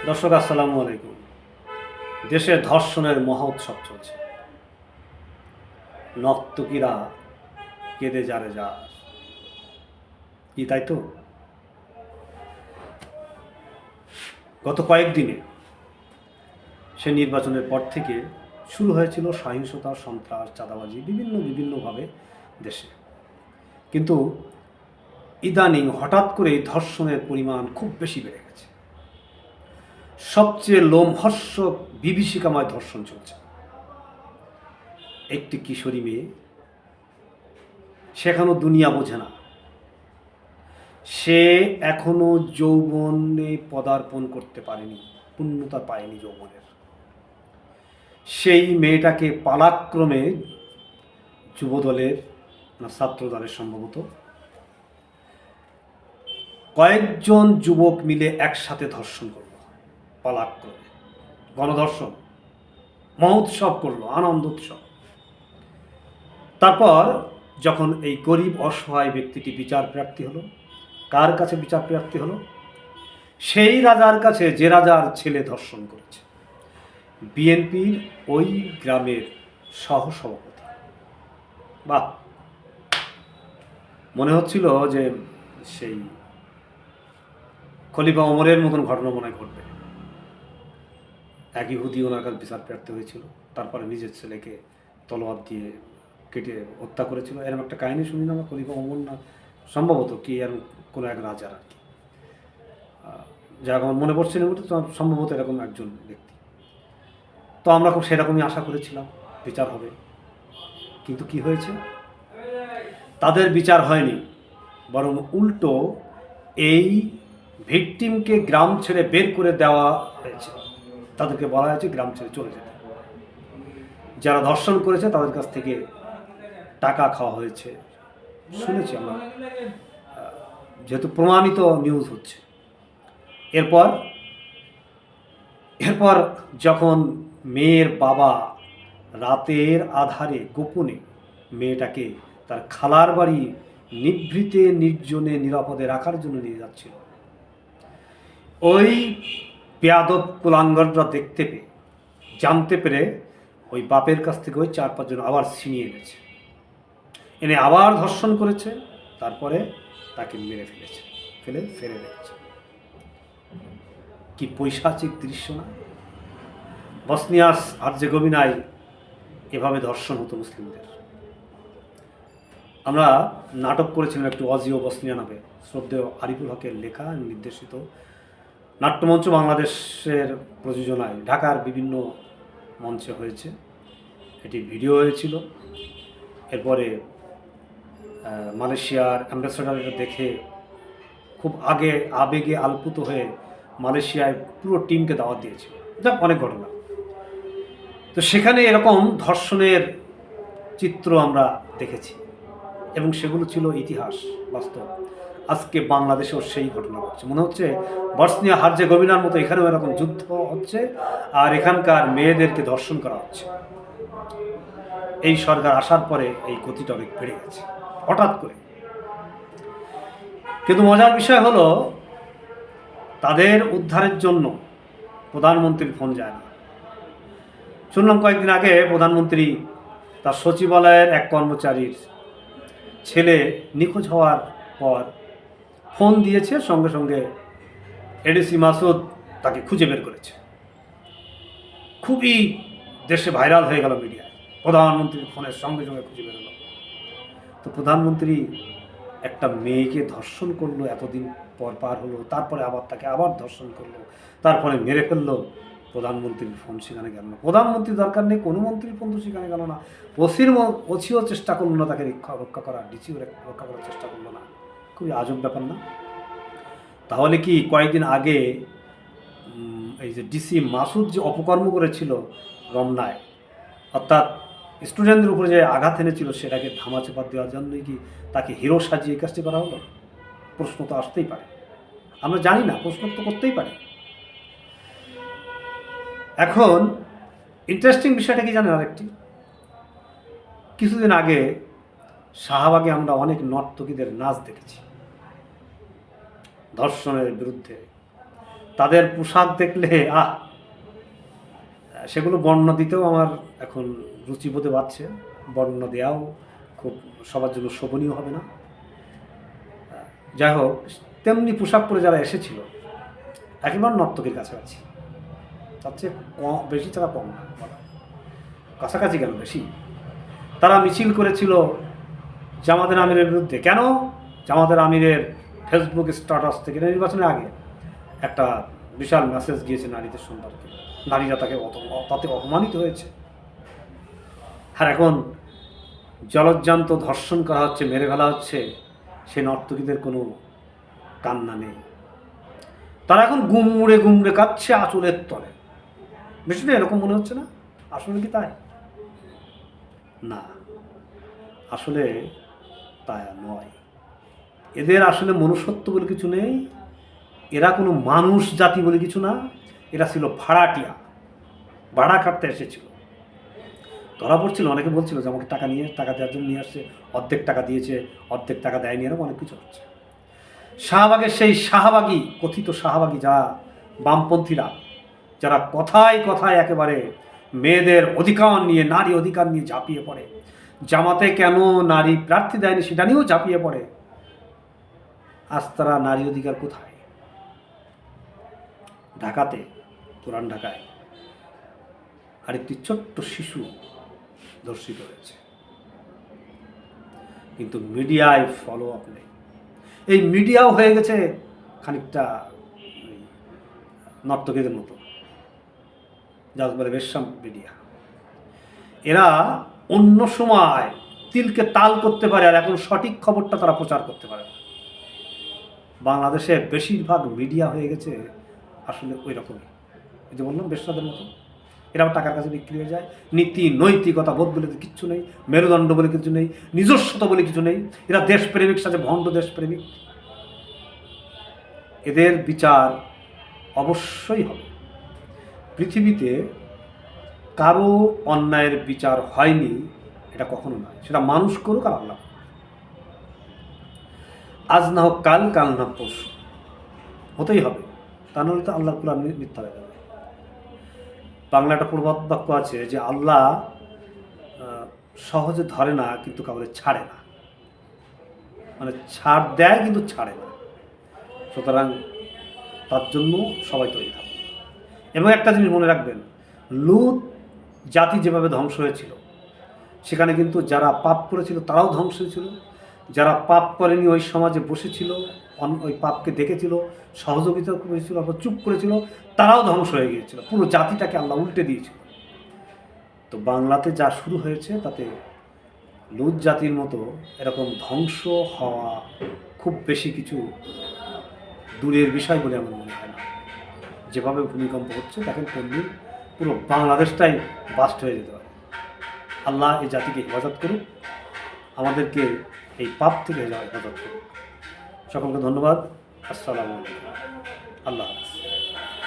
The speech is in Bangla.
দর্শক আসসালামু আলাইকুম। দেশে ধর্ষণের মহোৎসব চলছে। নর্তকীরা কেঁদে যারে যা কি, তাই তো? গত কয়েকদিনে সে নির্বাচনের পর থেকে শুরু হয়েছিল সহিংসতা, সন্ত্রাস, চাঁদাবাজি বিভিন্নভাবে দেশে। কিন্তু ইদানিং হঠাৎ করে ধর্ষণের পরিমাণ খুব বেশি বেড়ে গেছে। সবচেয়ে লোমহর্ষক বিভীষিকাময় ধর্ষণ চলছে। একটি কিশোরী মেয়ে, সে এখনো দুনিয়া বোঝে না, সে এখনো যৌবনে পদার্পণ করতে পারেনি, পূর্ণতা পায়নি যৌবনের। সেই মেয়েটাকে পালাক্রমে যুবদলের না ছাত্রদলের সম্ভবত কয়েকজন যুবক মিলে একসাথে ধর্ষণ করল। পালাক্রমে গণধর্ষণ, মহোৎসব করলো, আনন্দ উৎসব। তারপর যখন এই গরিব অসহায় ব্যক্তিটি বিচার প্রার্থী হলো, কার কাছে বিচার প্রার্থী হলো? সেই রাজার কাছে যে রাজার ছেলে ধর্ষণ করেছে, বিএনপির ওই গ্রামের সহসভাপতি। বাহ, মনে হচ্ছিল যে সেই খলিফা ওমরের মতন ঘটনা মনে ঘটবে। এক ইহুদি ওনার কাছে বিচার প্রার্থী হয়েছিল, তারপরে নিজের ছেলেকে তলোয়ার দিয়ে কেটে হত্যা করেছিল। এরকম একটা কাহিনী শুনি না আমরা, খলিফা ওমর না সম্ভবত কি এরকম কোনো এক রাজার আর কি, যা আমার মনে পড়ছে না, সম্ভবত এরকম একজন ব্যক্তি। তো আমরা খুব সেরকমই আশা করেছিলাম বিচার হবে, কিন্তু কি হয়েছে? তাদের বিচার হয়নি, বরং উল্টো এই ভিকটিমকে গ্রাম ছেড়ে বের করে দেওয়া হয়েছে। তাদেরকে বলা হয়েছে গ্রাম ছেড়ে চলে যেতে। যারা ধর্ষণ করেছে তাদের কাছ থেকে টাকা খাওয়া হয়েছে শুনেছি আমরা, যেহেতু প্রমাণিত নিউজ হচ্ছে। এরপর যখন মেয়ের বাবা রাতের আধারে গোপনে মেয়েটাকে তার খালার বাড়ি নিভৃতে নির্জনে নিরাপদে রাখার জন্য নিয়ে যাচ্ছিল, ওই বেয়াদব কুলাঙ্গররা দেখতে পেয়ে, জানতে পেরে ওই বাপের কাছ থেকে ওই 4-5 জন আবার ছিনিয়ে এনেছে, এনে আবার ধর্ষণ করেছে, তারপরে তাকে মেরে ফেলে রেখেছে। কি পৈশাচিক দৃশ্য না? বসনিয়া হার্জেগোভিনায় এভাবে ধর্ষণ হতো মুসলিমদের। আমরা নাটক করেছিলাম একটু, অজিও বসনিয়া নামে, শ্রদ্ধেয় আরিফুল হকের লেখা নির্দেশিত। নাট্যমঞ্চ বাংলাদেশের প্রযোজনায় ঢাকার বিভিন্ন মঞ্চে হয়েছে, এটি ভিডিও হয়েছিল। এরপরে মালয়েশিয়ার অ্যাম্বাসেডার এটা দেখে খুব আবেগে আলপুত হয়ে মালয়েশিয়ায় পুরো টিমকে দাওয়াত দিয়েছিল। যাক, অনেক ঘটনা। তো সেখানে এরকম ধর্ষণের চিত্র আমরা দেখেছি এবং সেগুলো ছিল ইতিহাস, বাস্তব। আজকে বাংলাদেশেও সেই ঘটনা ঘটছে। মনে হচ্ছে বসনিয়া হার্জেগোভিনার মতো এখানেও এরকম যুদ্ধ হচ্ছে, আর এখানকার মেয়েদেরকে ধর্ষণ করা হচ্ছে। এই সরকার আসার পরে এই গতিটা অনেক বেড়ে গেছে হঠাৎ করে। কিন্তু মজার বিষয় হলো, তাদের উদ্ধারের জন্য প্রধানমন্ত্রীর ফোন যায় না। শুনলাম কয়েকদিন আগে প্রধানমন্ত্রী তার সচিবালয়ের এক কর্মচারীর ছেলে নিখোঁজ হওয়ার পর ফোন দিয়েছে, সঙ্গে সঙ্গে এডিসি মাসুদ তাকে খুঁজে বের করেছে। খুবই দেশে ভাইরাল হয়ে গেল মিডিয়ায়, প্রধানমন্ত্রীর ফোনের সঙ্গে সঙ্গে খুঁজে বেরোলো। তো প্রধানমন্ত্রী একটা মেয়েকে ধর্ষণ করলো, এতদিন পর পার হলো, তারপরে আবার তাকে আবার ধর্ষণ করলো, তারপরে মেরে ফেললো। প্রধানমন্ত্রীর ফোন সেখানে গেল না। প্রধানমন্ত্রী দরকার নেই, কোনো মন্ত্রীর ফোন তো সেখানে গেল না। ওসিও চেষ্টা করলো না তাকে রক্ষা করার, ডিসিও রক্ষা করার চেষ্টা করলো না। খুবই আজব ব্যাপার না? তাহলে কি কয়েকদিন আগে এই যে ডিসি মাসুদ যে অপকর্ম করেছিল রমনায়, অর্থাৎ স্টুডেন্টদের উপরে যে আঘাত এনেছিল, সেটাকে ধামাচাপা দেওয়ার জন্যই কি তাকে হিরো সাজিয়ে কাজটি করা হলো? প্রশ্ন তো আসতেই পারে। আমরা জানি না, প্রশ্ন তো করতেই পারি। এখন ইন্টারেস্টিং বিষয়টা কি জানেন? আরেকটি, কিছুদিন আগে শাহবাগে আমরা অনেক নর্তকীদের নাচ দেখেছি ধর্ষণের বিরুদ্ধে। তাদের পোশাক দেখলে সেগুলো বর্ণনা দিতেও আমার এখন রুচিবোধে বাড়ছে। বর্ণনা দেওয়াও খুব সবার জন্য শোভনীয় হবে না। যাই হোক, তেমনি পোশাক পরে যারা এসেছিল একেবারে নর্তকীর কাছাকাছি, তার চেয়ে কম বেশি তারা কম না, কাছাকাছি কেন বেশি। তারা মিছিল করেছিল জামাতের আমিরের বিরুদ্ধে। কেন? জামাতের আমিরের ফেসবুক স্ট্যাটাস থেকে নির্বাচনের আগে একটা বিশাল মেসেজ গিয়েছে নারীদের সম্পর্কে, নারীরা তাতে অপমানিত হয়েছে। আর এখন জলজ্জান্ত ধর্ষণ করা হচ্ছে, মেরে ফেলা হচ্ছে, সে নর্তকীদের কোনো কান্না নেই। তারা এখন গুমড়ে গুমড়ে কাঁদছে আঁচলের তলে। বেশি না এরকম মনে হচ্ছে না? আসলে কি তাই? না, আসলে তাই নয়। এদের আসলে মনুষ্যত্ব বলে কিছু নেই, এরা কোনো মানুষ জাতি বলে কিছু না। এরা ছিল ভাড়াটিয়া, ভাড়া খাটতে এসেছিল। ধরা পড়ছিল, অনেকে বলছিল যে আমাকে টাকা দেওয়ার জন্য নিয়ে আসছে, অর্ধেক টাকা দিয়েছে, অর্ধেক টাকা দেয়নি, এরকম অনেক কিছু হচ্ছে। শাহবাগের সেই শাহবাগী, কথিত শাহবাগী যারা বামপন্থীরা, যারা কথায় কথায় একেবারে মেয়েদের অধিকার নিয়ে, নারী অধিকার নিয়ে ঝাঁপিয়ে পড়ে, জামাতে কেন নারী প্রার্থী দেয়নি সেটা নিয়েও ঝাঁপিয়ে পড়ে, আজ তারা নারী অধিকার কোথায়? ঢাকাতে, পুরান ঢাকায় আরেকটি ছোট্ট শিশু ধর্ষিত হয়েছে, কিন্তু মিডিয়ায় ফলো আপ নেই। এই মিডিয়াও হয়ে গেছে খানিকটা নর্তকীদের মতো, যাকে বলে বেশ্যাম মিডিয়া। এরা অন্য সময় তিলকে তাল করতে পারে, আর এখন সঠিক খবরটা তারা প্রচার করতে পারে না। বাংলাদেশে বেশিরভাগ মিডিয়া হয়ে গেছে আসলে ওই রকমই, এই যে বললাম বেশ্যাদের মতো। এরা টাকার কাছে বিক্রি হয়ে যায়। নীতি নৈতিকতা বোধ বলে কিচ্ছু নেই, মেরুদণ্ড বলে কিছু নেই, নিজস্বতা বলে কিছু নেই। এরা দেশপ্রেমিক সাথে ভণ্ড দেশপ্রেমিক। এদের বিচার অবশ্যই হবে। পৃথিবীতে কারো অন্যায়ের বিচার হয়নি এটা কখনো নয়, সেটা মানুষ করুক আর আল্লাহ। আজ না হোক কাল, কাল না পরশু, হতেই হবে। তা নাহলে তো আল্লাহ কুরআন মিথ্যা হয়ে যাবে। বাংলা একটা প্রবাদ বাক্য আছে যে আল্লাহ সহজে ধরে না কিন্তু কাউকে ছাড়ে না, মানে ছাড় দেয় কিন্তু ছাড়ে না। সুতরাং তার জন্য সবাই তৈরি থাকবে। এবং একটা জিনিস মনে রাখবেন, লুত জাতি যেভাবে ধ্বংস হয়েছিল, সেখানে কিন্তু যারা পাপ করেছিল তারাও ধ্বংস হয়েছিল, যারা পাপ করেনি ওই সমাজে বসেছিল, ওই পাপকে দেখেছিল, সহযোগিতা করেছিল, আবার চুপ করেছিল, তারাও ধ্বংস হয়ে গিয়েছিল। পুরো জাতিটাকে আল্লাহ উল্টে দিয়েছিল। তো বাংলাতে যা শুরু হয়েছে তাতে লুত জাতির মতো এরকম ধ্বংস হওয়া খুব বেশি কিছু দূরের বিষয় বলে আমার মনে হয় না। যেভাবে ভূমিকম্প হচ্ছে দেখেন, কোনদিন পুরো বাংলাদেশটাই বাস্ট হয়ে যেতে পারে। আল্লাহ এই জাতিকে হেফাজত করুক, আমাদেরকে এই পাপ থেকে হেফাজত করুক। সকলকে ধন্যবাদ। আসসালামু আলাইকুম। আল্লাহ।